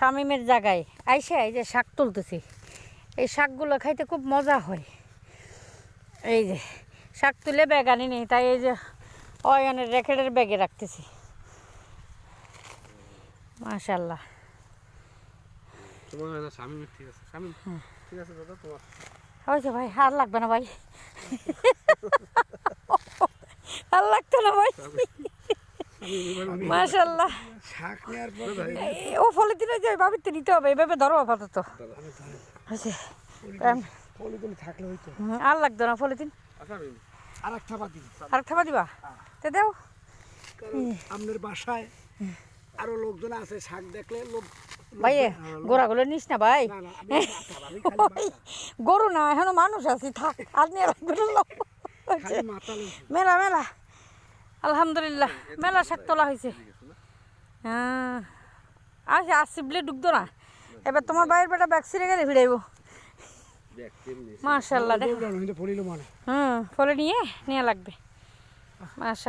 শামিমের জায়গায় আইসে এই যে শাক তুলতেছি। এই শাকগুলো খাইতে খুব মজা হয়। এই যে শাক তুলে ব্যাগ আনি নি, তাই এই যে অয়নের র্যাকেটের ব্যাগে রাখতেছি। মাশাআল্লাহ। হয়েছে ভাই, আর লাগবে না ভাই, আর লাগতো না ভাই। মাশাআল্লাহ। ও পলিথিনে যে ভাবিতে নিতে হবে, এভাবে ধরো আপাতত। আর লাগতো না পলিথিন, আর থাবা দিবা তে দেও। আপনার বাসায় আরো লোকজন আছে, শাক দেখলে লোক ভাই গোড়াগুলো নিস না ভাই, গরু না এখনো মানুষ আছি, থাক আর নিয়ে লাগবে না। মেলা মেলা আলহামদুলিল্লাহ মেলা শাক তোলা হয়েছে। হ্যাঁ আচ্ছা আসছি বলে ঢুকতো না, এবার তোমার বাইরের বেটা ব্যাগ ছিঁড়ে গেলে ভিড়াইব। মাশাআল্লাহ, ফলে নিয়ে লাগবে মাশাআল্লাহ।